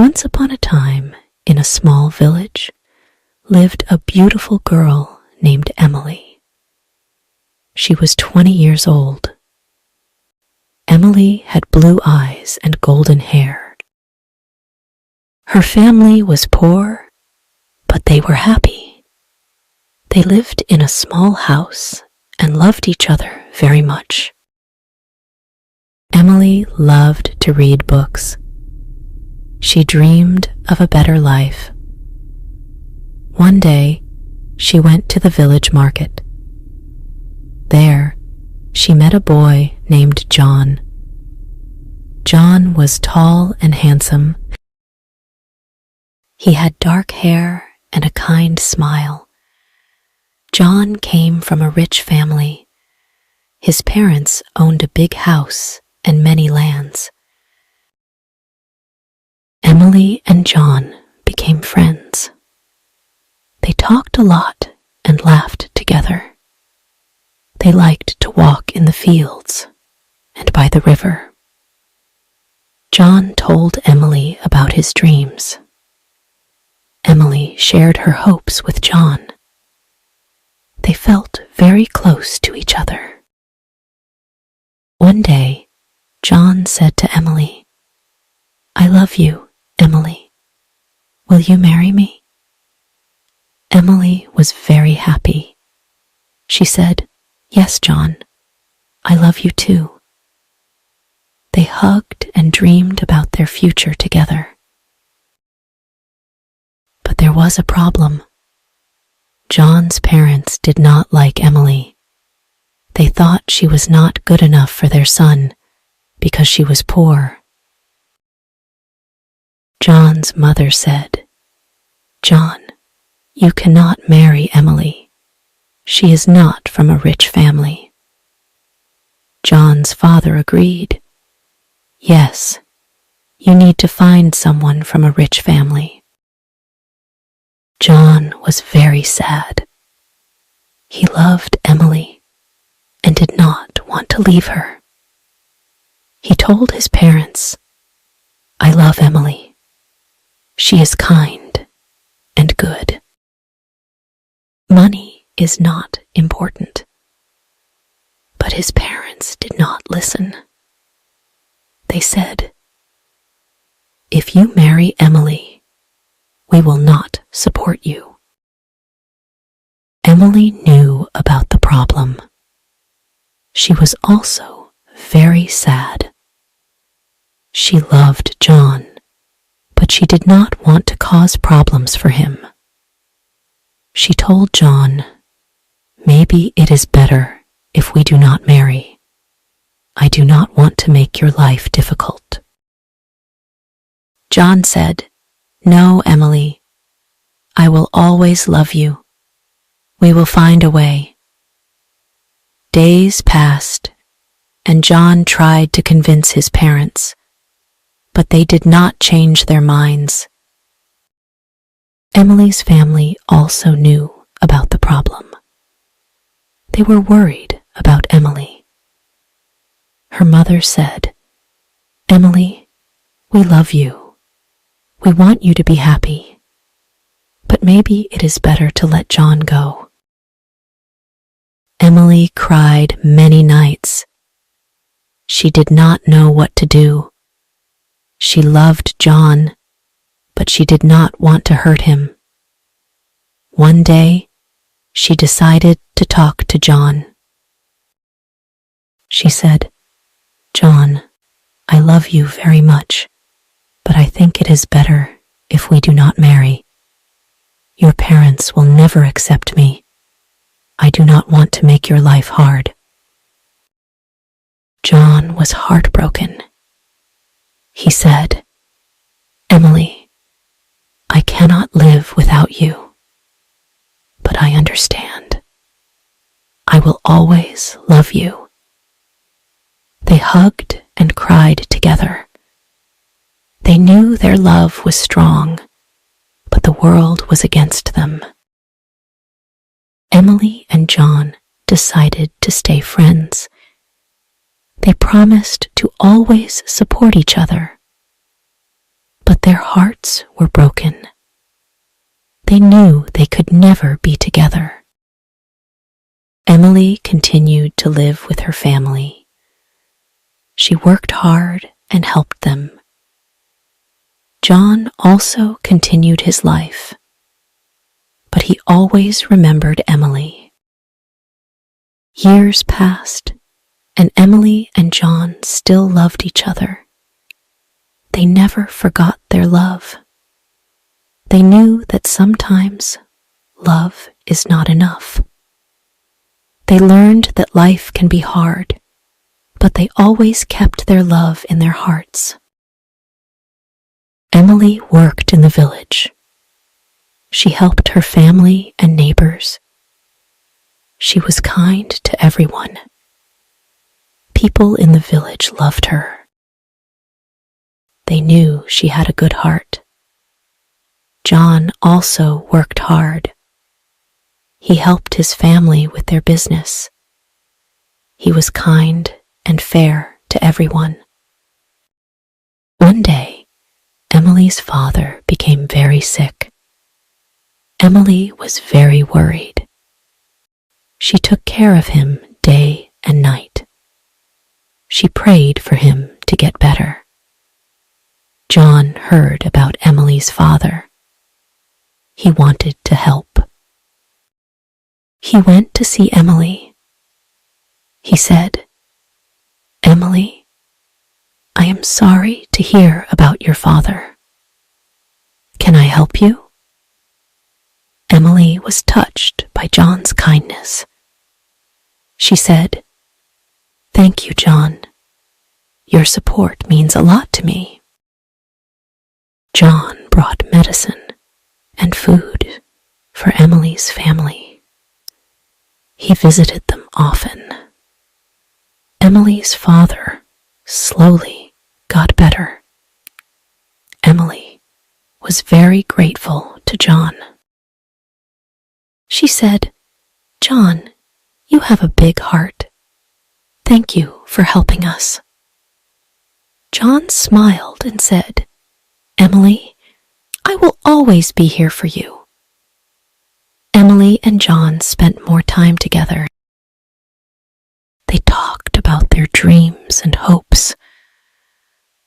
Once upon a time, in a small village, lived a beautiful girl named Emily. She was 20 years old. Emily had blue eyes and golden hair. Her family was poor, but they were happy. They lived in a small house and loved each other very much. Emily loved to read books. She dreamed of a better life. One day, she went to the village market. There, she met a boy named John. John was tall and handsome. He had dark hair and a kind smile. John came from a rich family. His parents owned a big house and many lands. Emily and John became friends. They talked a lot and laughed together. They liked to walk in the fields and by the river. John told Emily about his dreams. Emily shared her hopes with John. They felt very close to each other. One day, John said to Emily, "I love you, Emily. Will you marry me?" Emily was very happy. She said, "Yes, John, I love you too." They hugged and dreamed about their future together. But there was a problem. John's parents did not like Emily. They thought she was not good enough for their son because she was poor. John's mother said, "John, you cannot marry Emily. She is not from a rich family." John's father agreed. "Yes, you need to find someone from a rich family." John was very sad. He loved Emily and did not want to leave her. He told his parents, "I love Emily. She is kind and good. Money is not important." But his parents did not listen. They said, "If you marry Emily, we will not support you." Emily knew about the problem. She was also very sad. She loved John, but she did not want to cause problems for him. She told John, "Maybe it is better if we do not marry. I do not want to make your life difficult." John said, "No, Emily. I will always love you. We will find a way." Days passed, and John tried to convince his parents, but they did not change their minds. Emily's family also knew about the problem. They were worried about Emily. Her mother said, "Emily, we love you. We want you to be happy, but maybe it is better to let John go." Emily cried many nights. She did not know what to do. She loved John, but she did not want to hurt him. One day, she decided to talk to John. She said, "John, I love you very much, but I think it is better if we do not marry. Your parents will never accept me. I do not want to make your life hard." John was heartbroken. He said, "Emily, I cannot live without you, but I understand. I will always love you." They hugged and cried together. They knew their love was strong, but the world was against them. Emily and John decided to stay friends. They promised to always support each other. but their hearts were broken. They knew they could never be together. Emily continued to live with her family. She worked hard and helped them. John also continued his life, but he always remembered Emily. Years passed, and Emily and John still loved each other. They never forgot their love. They knew that sometimes love is not enough. They learned that life can be hard, but they always kept their love in their hearts. Emily worked in the village. She helped her family and neighbors. She was kind to everyone. People in the village loved her. They knew she had a good heart. John also worked hard. He helped his family with their business. He was kind and fair to everyone. One day, Emily's father became very sick. Emily was very worried. She took care of him day and night. She prayed for him to get better. John heard about Emily's father. He wanted to help. He went to see Emily. He said, "Emily, I am sorry to hear about your father. Can I help you?" Emily was touched by John's kindness. She said, "Thank you, John. Your support means a lot to me." John brought medicine and food for Emily's family. He visited them often. Emily's father slowly got better. Emily was very grateful to John. She said, "John, you have a big heart. Thank you for helping us." John smiled and said, "Emily, I will always be here for you." Emily and John spent more time together. They talked about their dreams and hopes.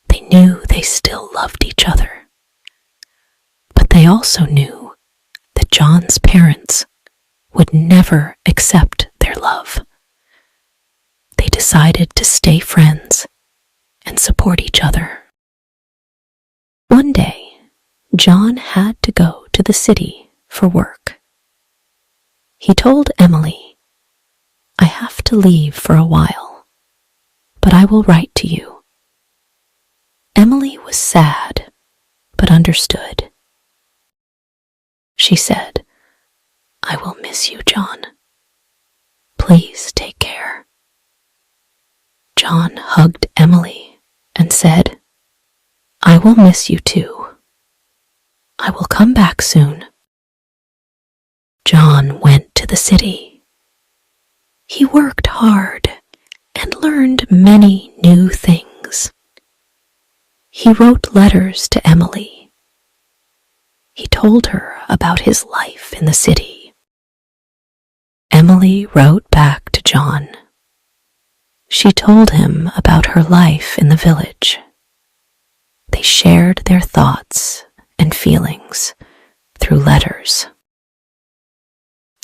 They knew they still loved each other. But they also knew that John's parents would never accept their love. They decided to stay friends and support each other. One day, John had to go to the city for work. He told Emily, "I have to leave for a while, but I will write to you." Emily was sad, but understood. She said, "I will miss you, John. Please take care." John hugged Emily and said, "I will miss you too. I will come back soon." John went to the city. He worked hard and learned many new things. He wrote letters to Emily. He told her about his life in the city. Emily wrote back to John. She told him about her life in the village. They shared their thoughts and feelings through letters.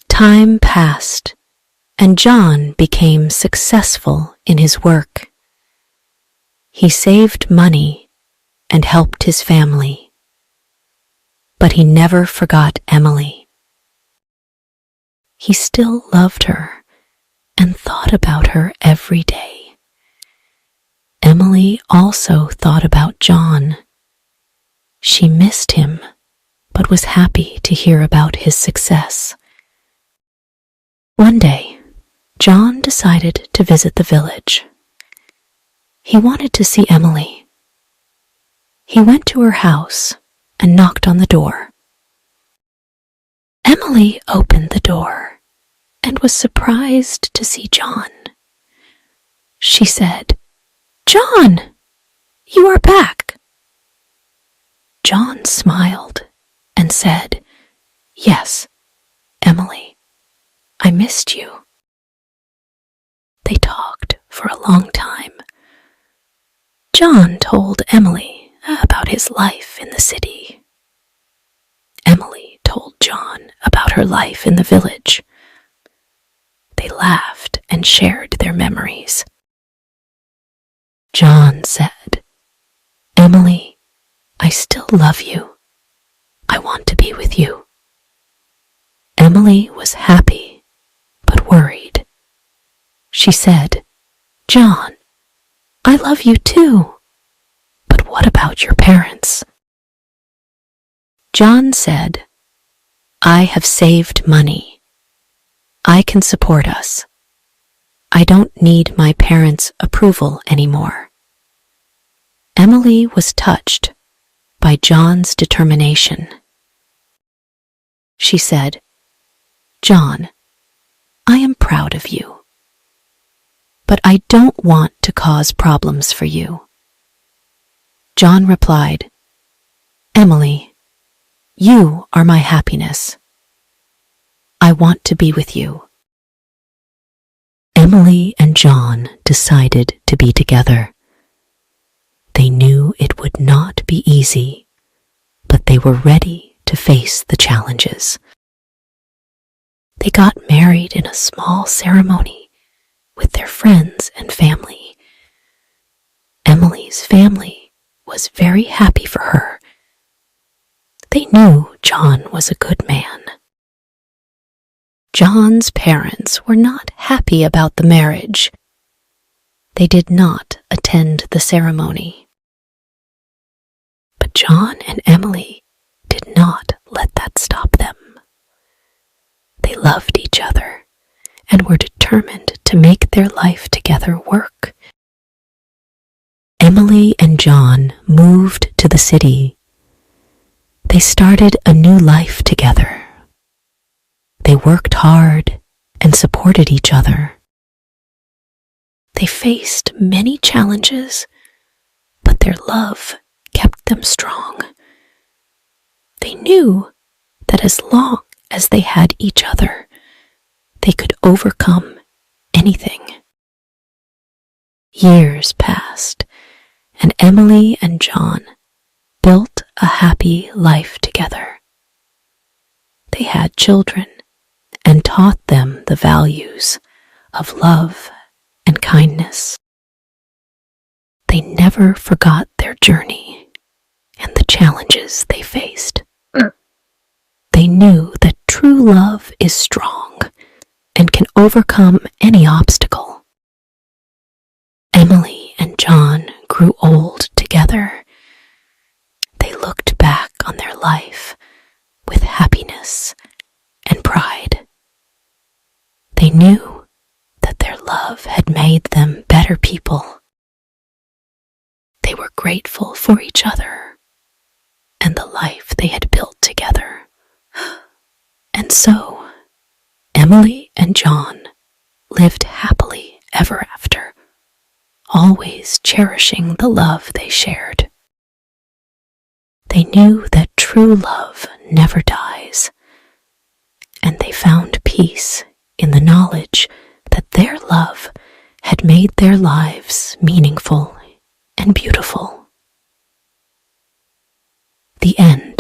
Time passed, and John became successful in his work. He saved money and helped his family. But he never forgot Emily. He still loved her and thought about her every day. Emily also thought about John. She missed him, but was happy to hear about his success. One day, John decided to visit the village. He wanted to see Emily. He went to her house and knocked on the door. Emily opened the door and was surprised to see John. She said, "John, you are back." John smiled and said, "Yes, Emily, I missed you." They talked for a long time. John told Emily about his life in the city. Emily told John about her life in the village. They laughed and shared their memories. John said, "Emily, I still love you. I want to be with you." Emily was happy, but worried. She said, "John, I love you too, but what about your parents?" John said, "I have saved money. I can support us. I don't need my parents' approval anymore." Emily was touched by John's determination. She said, "John, I am proud of you, but I don't want to cause problems for you." John replied, "Emily, you are my happiness. I want to be with you." Emily and John decided to be together. They knew it would not be easy, but they were ready to face the challenges. They got married in a small ceremony with their friends and family. Emily's family was very happy for her. They knew John was a good man. John's parents were not happy about the marriage. They did not attend the ceremony. But John and Emily did not let that stop them. They loved each other and were determined to make their life together work. Emily and John moved to the city. They started a new life together. They worked hard and supported each other. They faced many challenges, but their love kept them strong. They knew that as long as they had each other, they could overcome anything. Years passed, and Emily and John built a happy life together. They had children and taught them the values of love and kindness. They never forgot their journey and the challenges they faced. They knew that true love is strong and can overcome any obstacle. Emily and John grew old together. They looked back on their life with happiness and pride. They knew that their love had made them better people. They were grateful for each other and the life they had built together. And so, Emily and John lived happily ever after, always cherishing the love they shared. They knew that true love never dies, and they found peace in the knowledge that their love had made their lives meaningful and beautiful. The end.